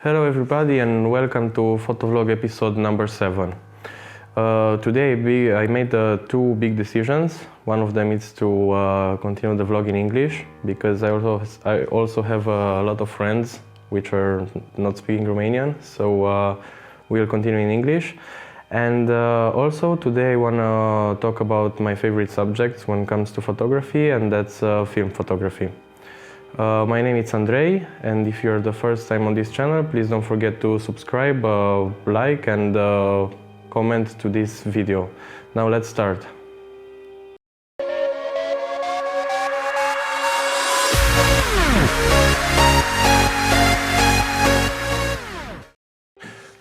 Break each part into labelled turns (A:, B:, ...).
A: Hello everybody and welcome to Photovlog episode number 7. Today I made two big decisions. One of them is to continue the vlog in English because I also have a lot of friends which are not speaking Romanian, so we'll continue in English. And also today I want to talk about my favorite subjects when it comes to photography, and that's film photography. My name is Andrei, and if you're the first time on this channel, please don't forget to subscribe, like and comment to this video. Now let's start.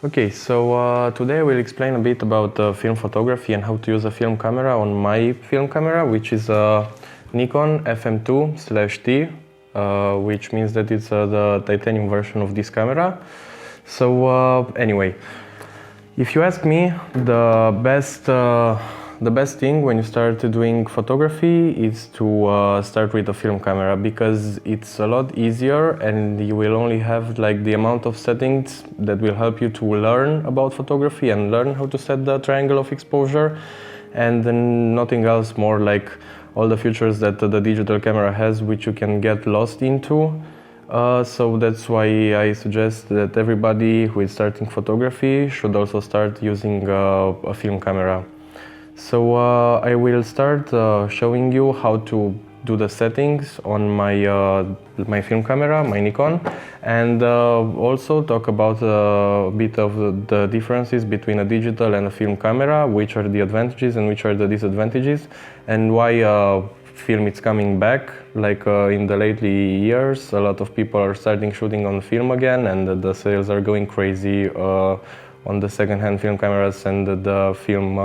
A: Okay, so today we'll explain a bit about film photography and how to use a film camera on my film camera, which is a Nikon FM2/T. Which means that it's the titanium version of this camera. So anyway, if you ask me, the best thing when you start doing photography is to start with a film camera, because it's a lot easier and you will only have like the amount of settings that will help you to learn about photography and learn how to set the triangle of exposure, and then nothing else more, like all the features that the digital camera has, which you can get lost into. So that's why I suggest that everybody who is starting photography should also start using a film camera. So I will start showing you how to do the settings on my film camera, my Nikon, and also talk about a bit of the differences between a digital and a film camera, which are the advantages and which are the disadvantages, and why film is coming back. Like in the lately years, a lot of people are starting shooting on film again, and the sales are going crazy on the second-hand film cameras and the film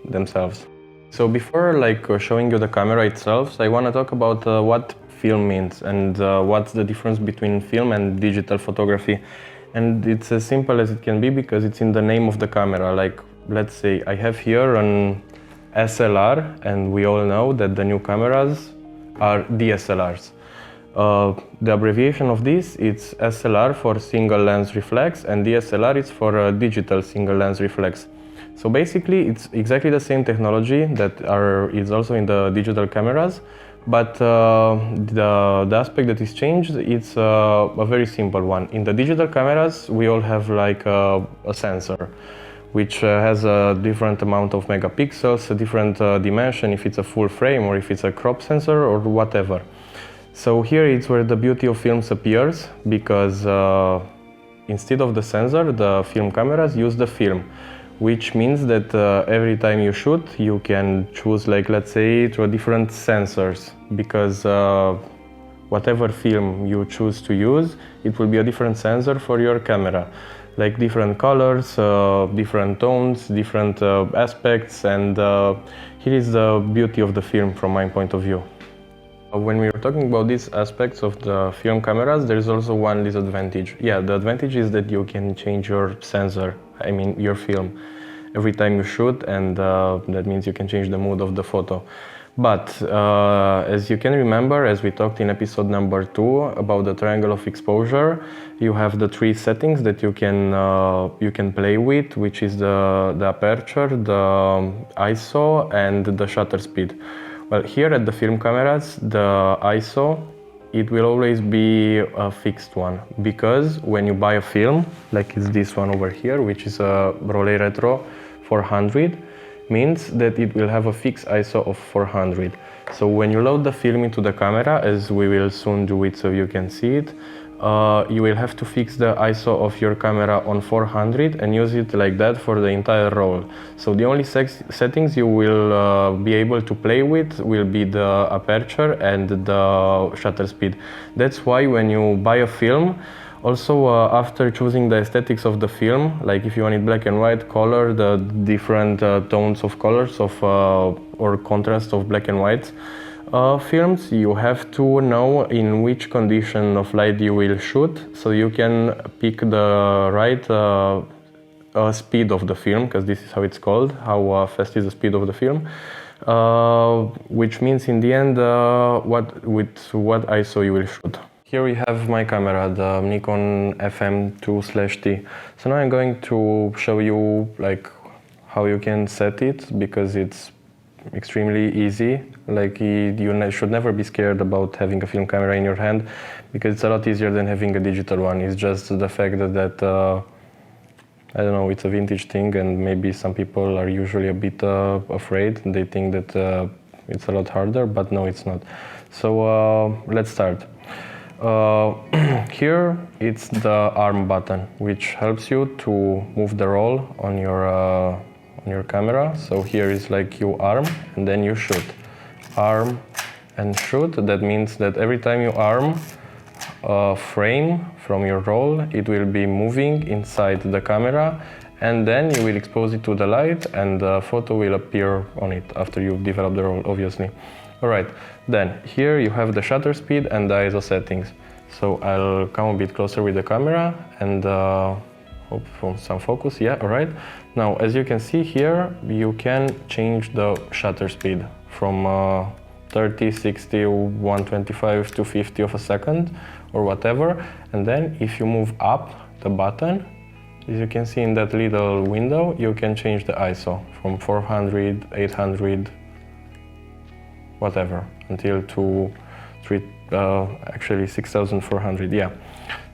A: themselves. So before showing you the camera itself, I want to talk about what film means and what's the difference between film and digital photography. And it's as simple as it can be, because it's in the name of the camera. Like, let's say I have here an SLR, and we all know that the new cameras are DSLRs. The abbreviation of this is SLR for single lens reflex, and DSLR is for digital single lens reflex. So basically it's exactly the same technology that is also in the digital cameras, but the aspect that is changed, it's a very simple one. In the digital cameras we all have like a sensor which has a different amount of megapixels, a different dimension, if it's a full frame or if it's a crop sensor or whatever. So here it's where the beauty of films appears, because instead of the sensor, the film cameras use the film, which means that every time you shoot, you can choose, like, let's say, to a different sensors, because whatever film you choose to use, it will be a different sensor for your camera, like different colors, different tones, different aspects, and here is the beauty of the film from my point of view. When we are talking about these aspects of the film cameras, there is also one disadvantage. Yeah, the advantage is that you can change your sensor, I mean your film, every time you shoot, and that means you can change the mood of the photo. But as you can remember, as we talked in episode number 2 about the triangle of exposure, you have the 3 settings that you can play with, which is the aperture, the ISO, and the shutter speed. Well, here at the film cameras, the ISO, it will always be a fixed one, because when you buy a film, like it's this one over here, which is a Rolei Retro 400, means that it will have a fixed ISO of 400. So when you load the film into the camera, as we will soon do it so you can see it, you will have to fix the ISO of your camera on 400 and use it like that for the entire roll. So the only settings you will be able to play with will be the aperture and the shutter speed. That's why when you buy a film, also after choosing the aesthetics of the film, like if you want it black and white, color, the different tones of colors or contrast of black and white, films, you have to know in which condition of light you will shoot, so you can pick the right speed of the film, because this is how it's called, how fast is the speed of the film, which means in the end with what ISO you will shoot. Here we have my camera, the Nikon FM2/T. So now I'm going to show you like how you can set it, because it's extremely easy. Like you should never be scared about having a film camera in your hand, because it's a lot easier than having a digital one. It's just the fact that I don't know, it's a vintage thing, and maybe some people are usually a bit afraid. They think that it's a lot harder, but no, it's not. So let's start. Here it's the arm button, which helps you to move the roll on your camera. So here is like you arm and then you shoot. Arm and shoot. That means that every time you arm a frame from your roll, it will be moving inside the camera, and then you will expose it to the light, and the photo will appear on it after you develop the roll, obviously. Alright, then here you have the shutter speed and the ISO settings. So I'll come a bit closer with the camera and hope for some focus. Yeah, alright. Now, as you can see here, you can change the shutter speed from 30, 60, 125 to 50 of a second or whatever. And then if you move up the button, as you can see in that little window, you can change the ISO from 400, 800, whatever, until to actually 6400, yeah.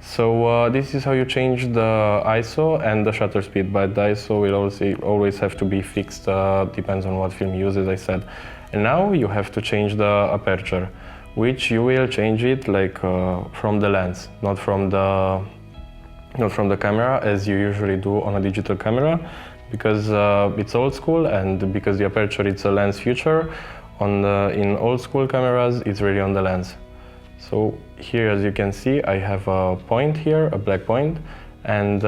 A: So this is how you change the ISO and the shutter speed, but the ISO will always have to be fixed, depends on what film you use, as I said. And now you have to change the aperture, which you will change it like from the lens, not from the camera as you usually do on a digital camera, because it's old school, and because the aperture it's a lens feature. In old school cameras, it's really on the lens. So here, as you can see, I have a point here, a black point, and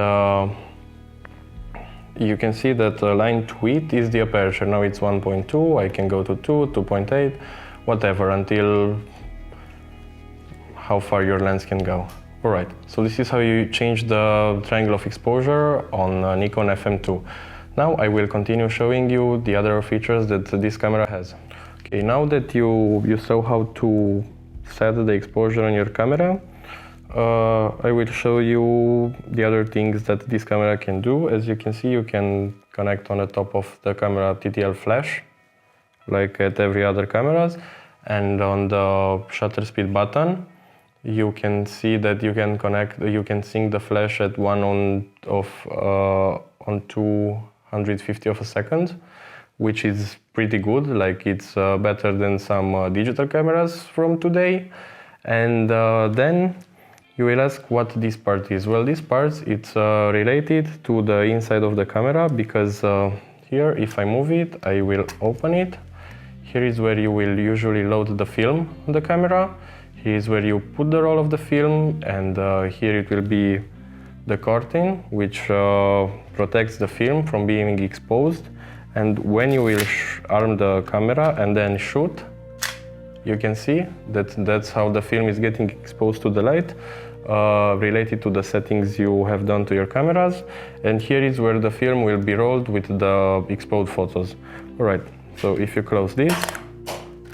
A: you can see that the line to it is the aperture. Now it's 1.2, I can go to 2, 2.8, whatever, until how far your lens can go. Alright, so this is how you change the triangle of exposure on Nikon FM2. Now I will continue showing you the other features that this camera has. Okay, now that you saw how to set the exposure on your camera, I will show you the other things that this camera can do. As you can see, you can connect on the top of the camera TTL flash, like at every other cameras, and on the shutter speed button, you can see that you can sync the flash at 1 on 250 of a second, which is pretty good. Like it's better than some digital cameras from today. And then you will ask what this part is. Well, this part it's related to the inside of the camera, because here, if I move it, I will open it. Here is where you will usually load the film on the camera. Here is where you put the roll of the film, and here it will be the curtain, which protects the film from being exposed. And when you will arm the camera and then shoot, you can see that that's how the film is getting exposed to the light, related to the settings you have done to your cameras. And here is where the film will be rolled with the exposed photos. Alright, so if you close this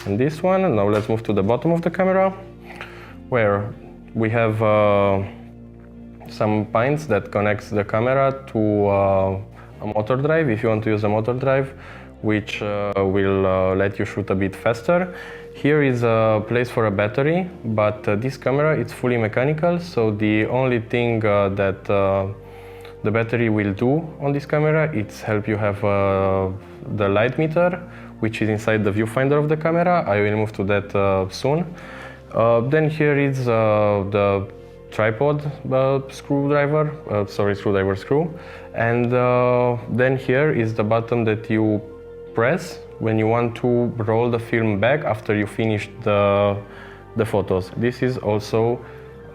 A: and this one, now let's move to the bottom of the camera, where we have some pins that connects the camera to a motor drive, if you want to use a motor drive, which will let you shoot a bit faster. Here is a place for a battery, but this camera it's fully mechanical, so the only thing that the battery will do on this camera is help you have the light meter, which is inside the viewfinder of the camera. I will move to that soon. Then here is the tripod screw, and then here is the button that you press when you want to roll the film back after you finish the photos. This is also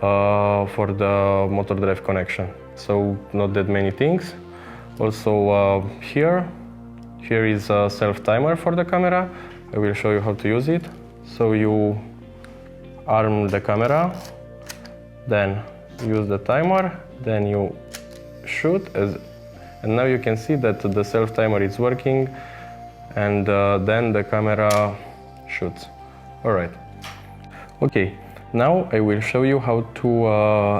A: for the motor drive connection, so not that many things. Also here is a self timer for the camera. I will show you how to use it. So you arm the camera, then use the timer, then you shoot, and now you can see that the self timer is working, and then the camera shoots. Alright. Okay, Now I will show you how to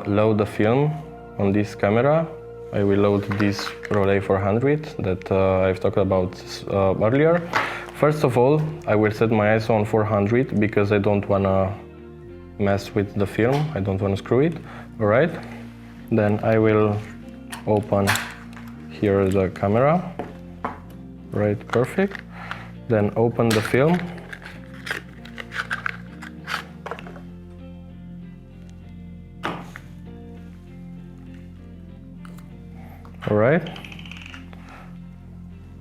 A: load the film on this camera. I will load this Rollei 400 that I've talked about earlier. First of all, I will set my ISO on 400 because I don't want to mess with the film. I don't want to screw it. Alright. Then I will open here the camera. Right, perfect. Then open the film. Alright,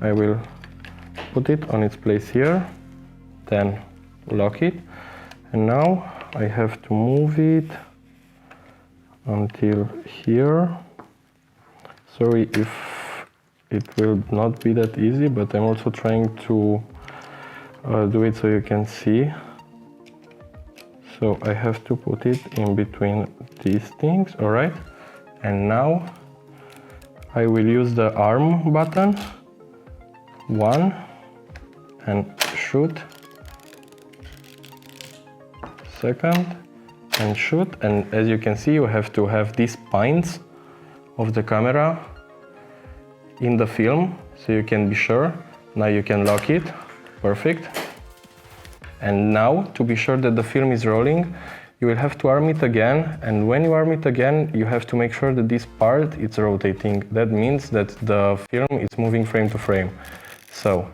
A: I will put it on its place here, then lock it, and now I have to move it until here. Sorry if it will not be that easy, but I'm also trying to do it so you can see. So I have to put it in between these things, alright, and now I will use the arm button, 1, and shoot, second, and shoot, and as you can see you have to have these pines of the camera in the film, so you can be sure. Now you can lock it, perfect. And now, to be sure that the film is rolling, you will have to arm it again, and when you arm it again, you have to make sure that this part is rotating. That means that the film is moving frame to frame. So,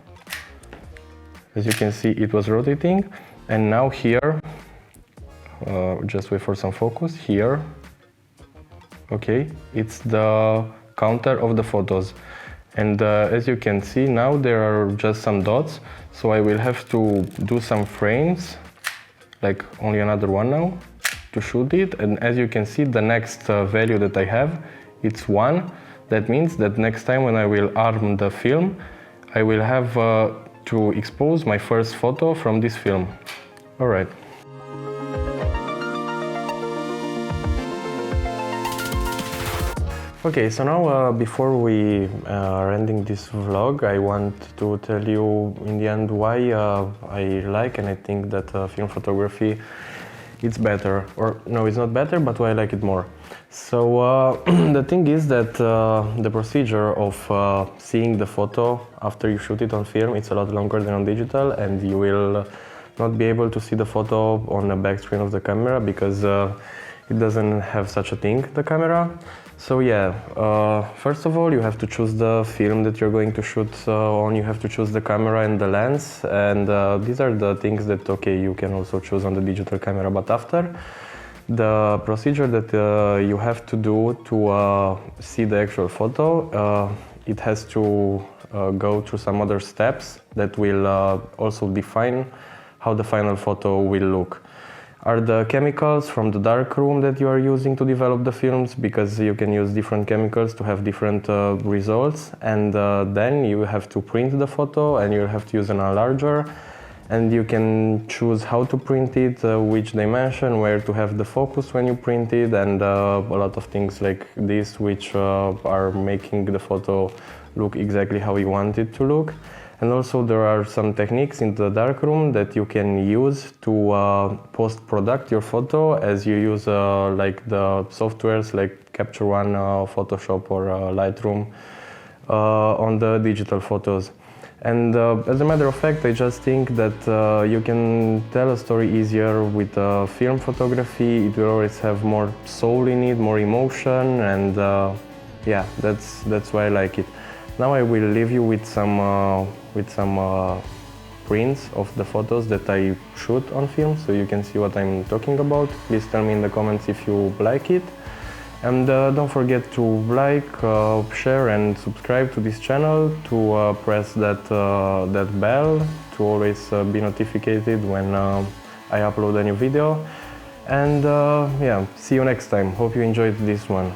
A: as you can see, it was rotating, and now here, just wait for some focus, here, okay, it's the counter of the photos. And as you can see, now there are just some dots, so I will have to do some frames, like only another one now, to shoot it. And as you can see, the next value that I have, it's 1. That means that next time when I will arm the film, I will have to expose my first photo from this film. Alright. Okay, so now before we are ending this vlog, I want to tell you in the end why I like and I think that film photography it's better, or no, it's not better, but why I like it more. So the thing is that the procedure of seeing the photo after you shoot it on film, it's a lot longer than on digital, and you will not be able to see the photo on the back screen of the camera because it doesn't have such a thing, the camera. So yeah, first of all, you have to choose the film that you're going to shoot on. You have to choose the camera and the lens, and these are the things that, okay, you can also choose on the digital camera. But after, the procedure that you have to do to see the actual photo, it has to go through some other steps that will also define how the final photo will look. Are the chemicals from the darkroom that you are using to develop the films, because you can use different chemicals to have different results, and then you have to print the photo and you have to use an enlarger, and you can choose how to print it, which dimension, where to have the focus when you print it, and a lot of things like this which are making the photo look exactly how you want it to look. And also there are some techniques in the darkroom that you can use to post-product your photo, as you use like the softwares like Capture One, Photoshop or Lightroom on the digital photos. And as a matter of fact, I just think that you can tell a story easier with film photography. It will always have more soul in it, more emotion, and yeah, that's why I like it. Now I will leave you with some prints of the photos that I shoot on film, so you can see what I'm talking about. Please tell me in the comments if you like it. And don't forget to like, share and subscribe to this channel, to press that bell to always be notified when I upload a new video. And yeah, see you next time. Hope you enjoyed this one.